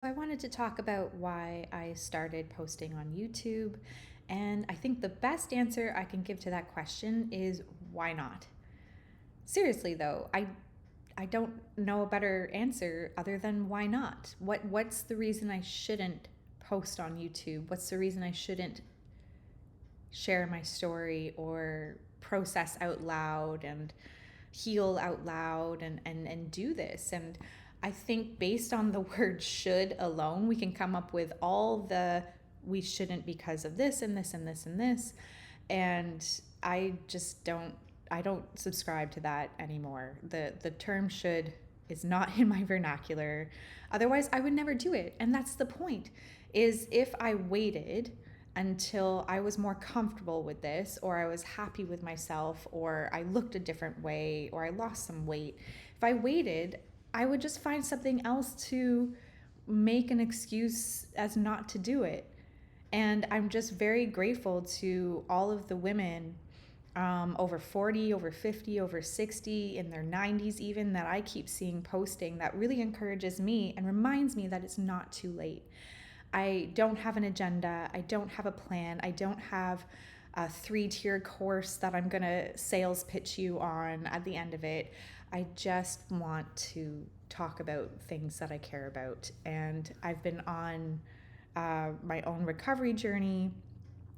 I wanted to talk about why I started posting on YouTube. And I think the best answer I can give to that question is why not? Seriously though, I don't know a better answer other than why not? What's the reason I shouldn't post on YouTube? What's the reason I shouldn't share my story or process out loud and heal out loud and do this? And I think based on the word should alone, we can come up with all the we shouldn't because of this and this and this and this. And I just don't subscribe to that anymore. The term should is not in my vernacular. Otherwise I would never do it. And that's the point. Is if I waited until I was more comfortable with this, or I was happy with myself, or I looked a different way, or I lost some weight. If I waited, I would just find something else to make an excuse as not to do it. And I'm just very grateful to all of the women over 40, over 50, over 60, in their 90s, even that I keep seeing posting that really encourages me and reminds me that it's not too late. I don't have an agenda. I don't have a plan. I don't have a 3-tier course that I'm going to sales pitch you on at the end of it. I just want to talk about things that I care about. And I've been on my own recovery journey,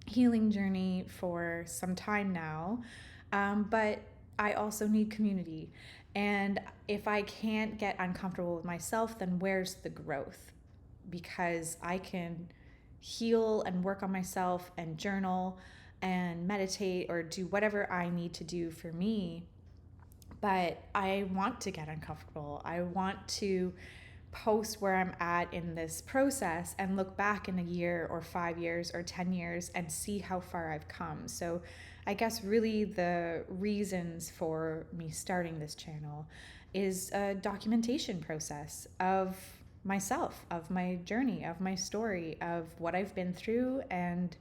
healing journey for some time now. But I also need community. And if I can't get uncomfortable with myself, then where's the growth? Because I can heal and work on myself and journal and meditate or do whatever I need to do for me. But I want to get uncomfortable. I want to post where I'm at in this process and look back in a year or 5 years or 10 years and see how far I've come. So I guess really the reasons for me starting this channel is a documentation process of myself, of my journey, of my story, of what I've been through and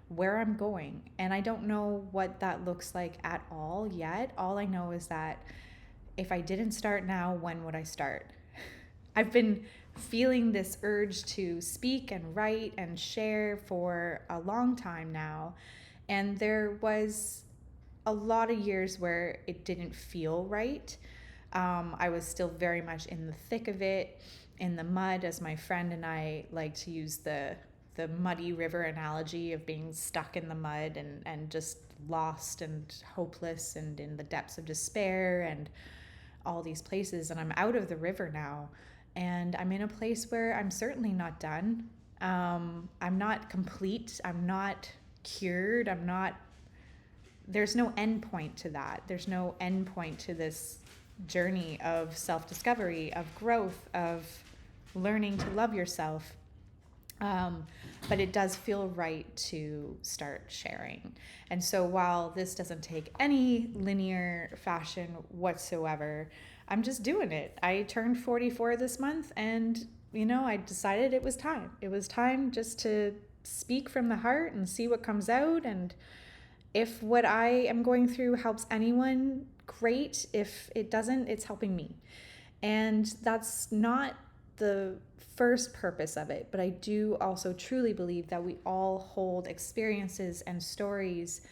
where I'm going. And I don't know what that looks like at all yet. All I know is that if I didn't start now, when would I start? I've been feeling this urge to speak and write and share for a long time now. And there was a lot of years where it didn't feel right. I was still very much in the thick of it, in the mud, as my friend and I like to use the muddy river analogy of being stuck in the mud and just lost and hopeless and in the depths of despair and all these places. And I'm out of the river now. And I'm in a place where I'm certainly not done. I'm not complete. I'm not cured. There's no end point to that. There's no end point to this journey of self-discovery, of growth, of learning to love yourself. But it does feel right to start sharing. And so while this doesn't take any linear fashion whatsoever, I'm just doing it. I turned 44 this month and, I decided it was time. It was time just to speak from the heart and see what comes out. And if what I am going through helps anyone, great. If it doesn't, it's helping me. And that's not the first purpose of it, but I do also truly believe that we all hold experiences and stories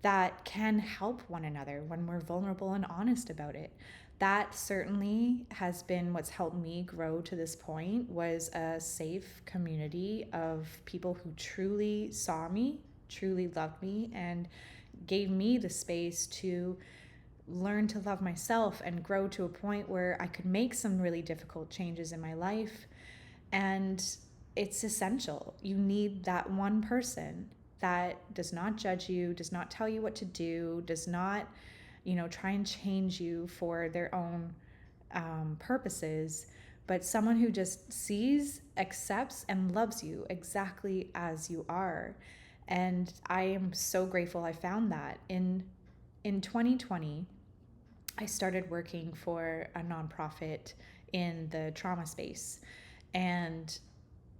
that can help one another when we're vulnerable and honest about it. That certainly has been what's helped me grow to this point, was a safe community of people who truly saw me, truly loved me, and gave me the space to learn to love myself and grow to a point where I could make some really difficult changes in my life. And it's essential. You need that one person that does not judge you, does not tell you what to do, does not, try and change you for their own purposes, but someone who just sees, accepts, and loves you exactly as you are. And I am so grateful I found that. In 2020, I started working for a nonprofit in the trauma space. And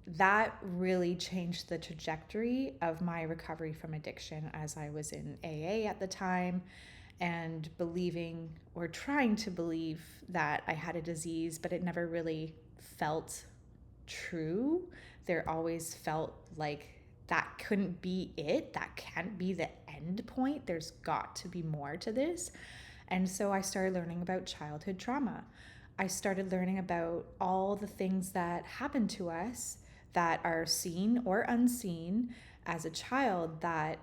that really changed the trajectory of my recovery from addiction, as I was in AA at the time and believing, or trying to believe, that I had a disease, but it never really felt true. There always felt like that couldn't be it. That can't be the end point. There's got to be more to this. And so I started learning about childhood trauma. I started learning about all the things that happen to us that are seen or unseen as a child that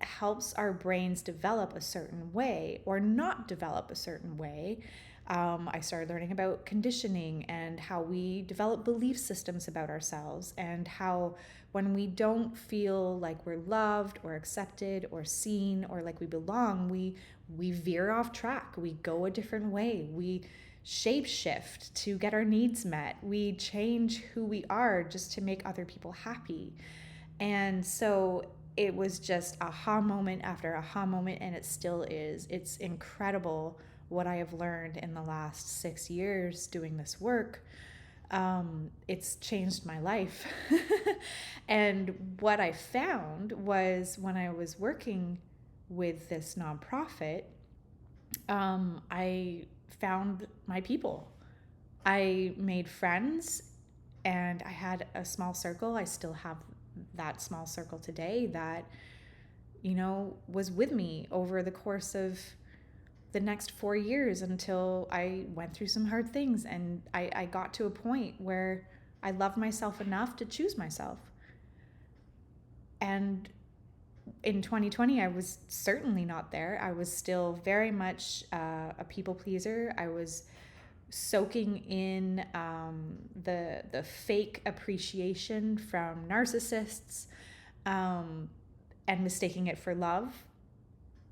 helps our brains develop a certain way or not develop a certain way. I started learning about conditioning and how we develop belief systems about ourselves, and how when we don't feel like we're loved or accepted or seen or like we belong, we veer off track. We go a different way. We shape shift to get our needs met. We change who we are just to make other people happy. And so it was just aha moment after aha moment, and it still is. It's incredible what I have learned in the last 6 years doing this work. It's changed my life. And what I found was, when I was working with this nonprofit, I found my people. I made friends, and I had a small circle. I still have that small circle today that, was with me over the course of the next 4 years, until I went through some hard things, and I got to a point where I loved myself enough to choose myself. And in 2020, I was certainly not there. I was still very much a people pleaser. I was soaking in the fake appreciation from narcissists, and mistaking it for love.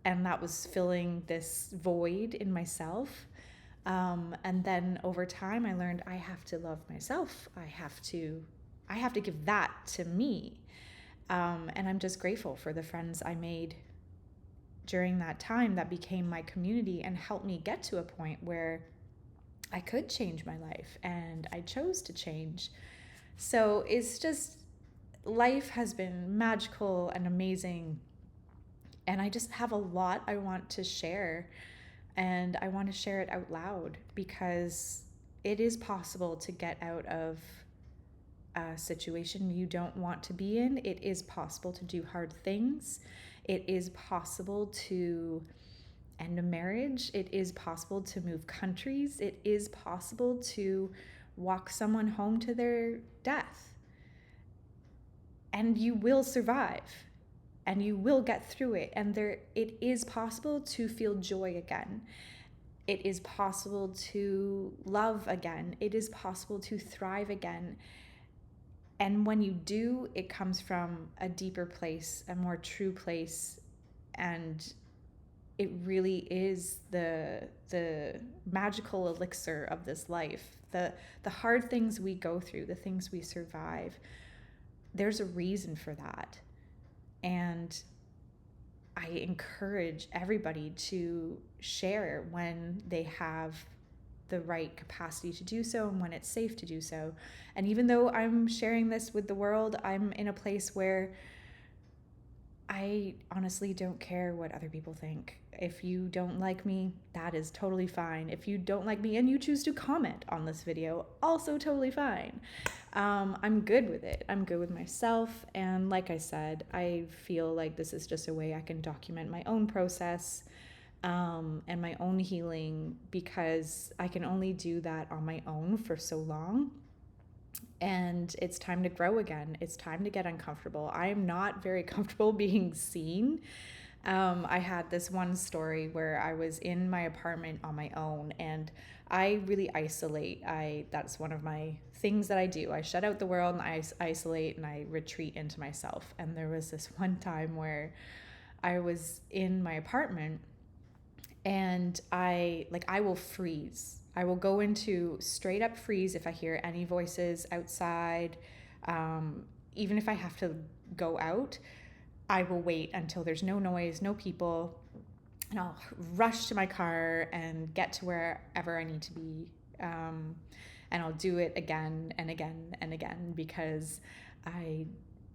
And that was filling this void in myself. And then over time, I learned I have to love myself. I have to give that to me. And I'm just grateful for the friends I made during that time that became my community and helped me get to a point where I could change my life, and I chose to change. So it's just, life has been magical and amazing. And I just have a lot I want to share, and I want to share it out loud, because it is possible to get out of a situation you don't want to be in. It is possible to do hard things. It is possible to end a marriage. It is possible to move countries. It is possible to walk someone home to their death. And you will survive, and you will get through it. And it is possible to feel joy again. It is possible to love again. It is possible to thrive again. And when you do, it comes from a deeper place, a more true place. And it really is the magical elixir of this life. The hard things we go through, the things we survive, there's a reason for that. And I encourage everybody to share when they have the right capacity to do so, and when it's safe to do so. And even though I'm sharing this with the world, I'm in a place where I honestly don't care what other people think. If you don't like me, that is totally fine. If you don't like me and you choose to comment on this video, also totally fine. I'm good with it. I'm good with myself. And like I said, I feel like this is just a way I can document my own process, and my own healing, because I can only do that on my own for so long. And it's time to grow again. It's time to get uncomfortable. I am not very comfortable being seen. I had this one story where I was in my apartment on my own, and I really isolate. That's one of my things that I do. I shut out the world, and I isolate, and I retreat into myself. And there was this one time where I was in my apartment, and I will freeze. I will go into straight up freeze if I hear any voices outside. Even if I have to go out, I will wait until there's no noise, no people, and I'll rush to my car and get to wherever I need to be. And I'll do it again and again and again, because I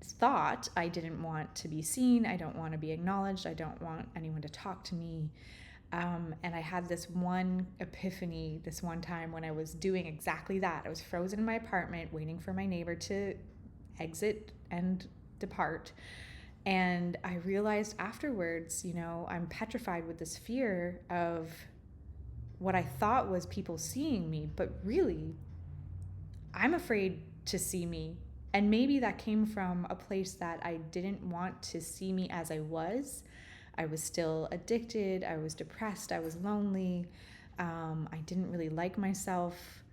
thought I didn't want to be seen. I don't want to be acknowledged. I don't want anyone to talk to me. And I had this one epiphany this one time when I was doing exactly that. I was frozen in my apartment waiting for my neighbor to exit and depart. And I realized afterwards, I'm petrified with this fear of what I thought was people seeing me, but really, I'm afraid to see me. And maybe that came from a place that I didn't want to see me as I was. I was still addicted, I was depressed, I was lonely, I didn't really like myself.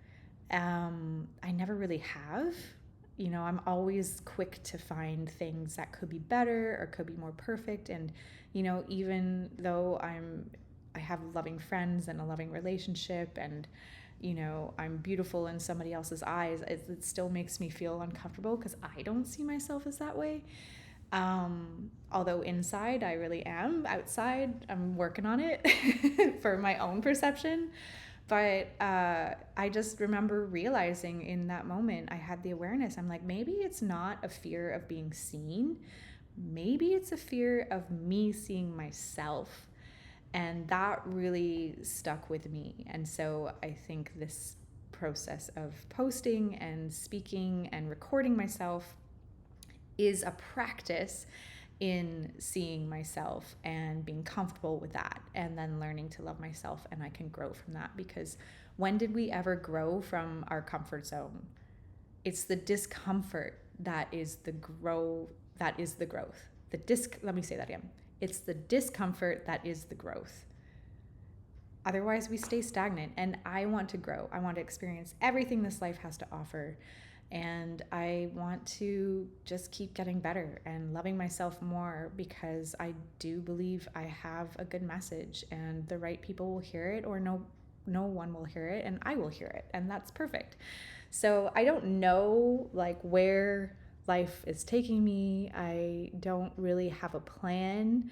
I never really have. I'm always quick to find things that could be better or could be more perfect. And, even though I have loving friends and a loving relationship and, I'm beautiful in somebody else's eyes, it still makes me feel uncomfortable because I don't see myself as that way. Although inside I really am, outside I'm working on it for my own perception. But I just remember realizing in that moment, I had the awareness. I'm like, maybe it's not a fear of being seen. Maybe it's a fear of me seeing myself. And that really stuck with me. And so I think this process of posting and speaking and recording myself is a practice in seeing myself and being comfortable with that, and then learning to love myself, and I can grow from that. Because when did we ever grow from our comfort zone? It's the discomfort that is the growth. Let me say that again. It's the discomfort that is the growth. Otherwise we stay stagnant, and I want to grow. I want to experience everything this life has to offer. And I want to just keep getting better and loving myself more, because I do believe I have a good message, and the right people will hear it, or no one will hear it, and I will hear it, and that's perfect. So I don't know where life is taking me. I don't really have a plan.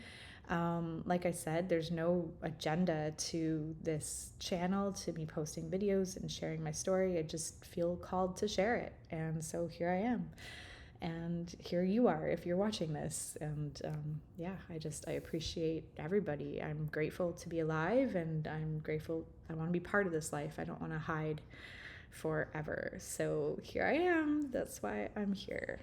Like I said, there's no agenda to this channel, to me posting videos and sharing my story. I just feel called to share it. And so here I am. And here you are if you're watching this. And I appreciate everybody. I'm grateful to be alive, and I'm grateful. I want to be part of this life. I don't want to hide forever. So here I am. That's why I'm here.